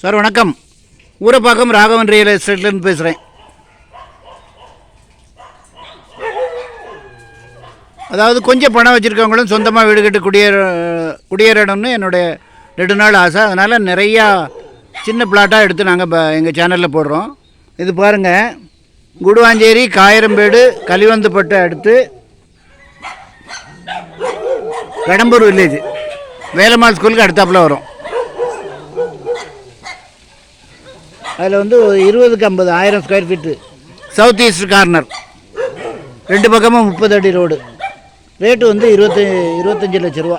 Sir வணக்கம். Urapakkam Raghavan real எஸ்டேட்லேருந்து பேசுகிறேன். அதாவது கொஞ்சம் பணம் வச்சுருக்கவங்களும் சொந்தமாக வீடு கட்டு குடியேறணும்னு என்னுடைய நெடுநாள் ஆசை. அதனால் நிறையா சின்ன பிளாட்டாக எடுத்து நாங்கள் எங்கள் சேனலில் போடுறோம். இது பாருங்கள், குடுவாஞ்சேரி காயரம்பேடு கலிவந்துப்பட்டை அடுத்து கடம்பூர் வில்லேஜ் வேலம்மாள் ஸ்கூலுக்கு அடுத்தாப்பில் வரும். அதில் வந்து 20க்கு 50 1000 square feet south east corner, ரெண்டு பக்கமும் 30 அடி ரோடு. ரேட்டு வந்து 25 லட்ச ரூபா.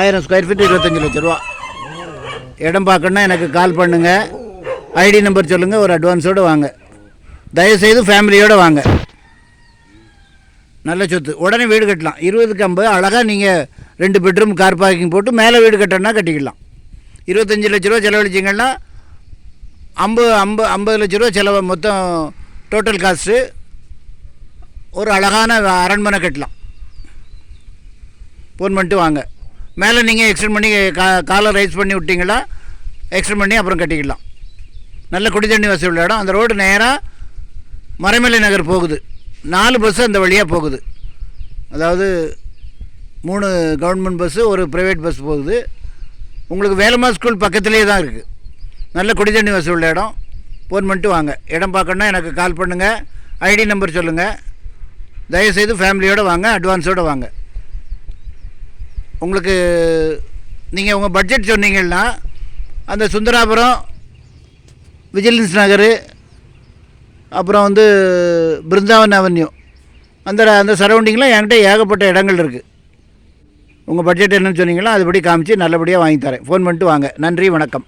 1000 ஸ்கொயர் ஃபீட்டு 25 லட்ச ரூபா. இடம் பார்க்கணுன்னா எனக்கு கால் பண்ணுங்கள், ஐடி நம்பர் சொல்லுங்கள், ஒரு அட்வான்ஸோடு வாங்க. தயவுசெய்து ஃபேமிலியோடு வாங்க. நல்ல சொத்து, உடனே வீடு கட்டலாம். 20க்கு 50 அழகாக நீங்கள் 2 பெட்ரூம் கார் பார்க்கிங் போட்டு மேலே வீடு கட்டணுன்னா கட்டிக்கலாம். 25 லட்ச ரூபா செலவழிச்சிங்கன்னா 50 லட்ச ரூபா செலவு மொத்தம் டோட்டல் காஸ்ட்டு. ஒரு அழகான அரண்மனை கட்டலாம். ஃபோன் பண்ணிட்டு வாங்க. மேலே நீங்கள் எக்ஸ்டெண்ட் பண்ணி காலை ரைஸ் பண்ணி விட்டிங்களா எக்ஸ்டெண்ட் பண்ணி அப்புறம் கட்டிக்கலாம். நல்ல குடி தண்ணி வசதி உள்ள இடம். அந்த ரோடு நேராக மறைமலை நகர் போகுது. 4 பஸ்ஸு அந்த வழியாக போகுது. அதாவது 3 கவர்மெண்ட் பஸ்ஸு, ஒரு ப்ரைவேட் பஸ் போகுது. உங்களுக்கு வேலம்மாள் ஸ்கூல் பக்கத்துலேயே தான் இருக்குது. நல்ல குடி தண்ணி வசதி உள்ள இடம். ஃபோன் பண்ணிட்டு வாங்க. இடம் பார்க்கணுன்னா எனக்கு கால் பண்ணுங்கள், ஐடி நம்பர் சொல்லுங்கள். தயவுசெய்து ஃபேமிலியோடு வாங்க, அட்வான்ஸோடு வாங்க. உங்களுக்கு நீங்கள் உங்கள் பட்ஜெட் சொன்னீங்கன்னா அந்த சுந்தராபுரம், விஜிலன்ஸ் நகர், அப்புறம் வந்து பிருந்தாவன் அவென்யூ, அந்த சரௌண்டிங்கில் என்கிட்ட ஏகப்பட்ட இடங்கள் இருக்குது. உங்கள் பட்ஜெட் என்னன்னு சொன்னீங்களோ அதுபடி காமிச்சு நல்லபடியாக வாங்கி தரேன். ஃபோன் பண்ணிட்டு வாங்க. நன்றி, வணக்கம்.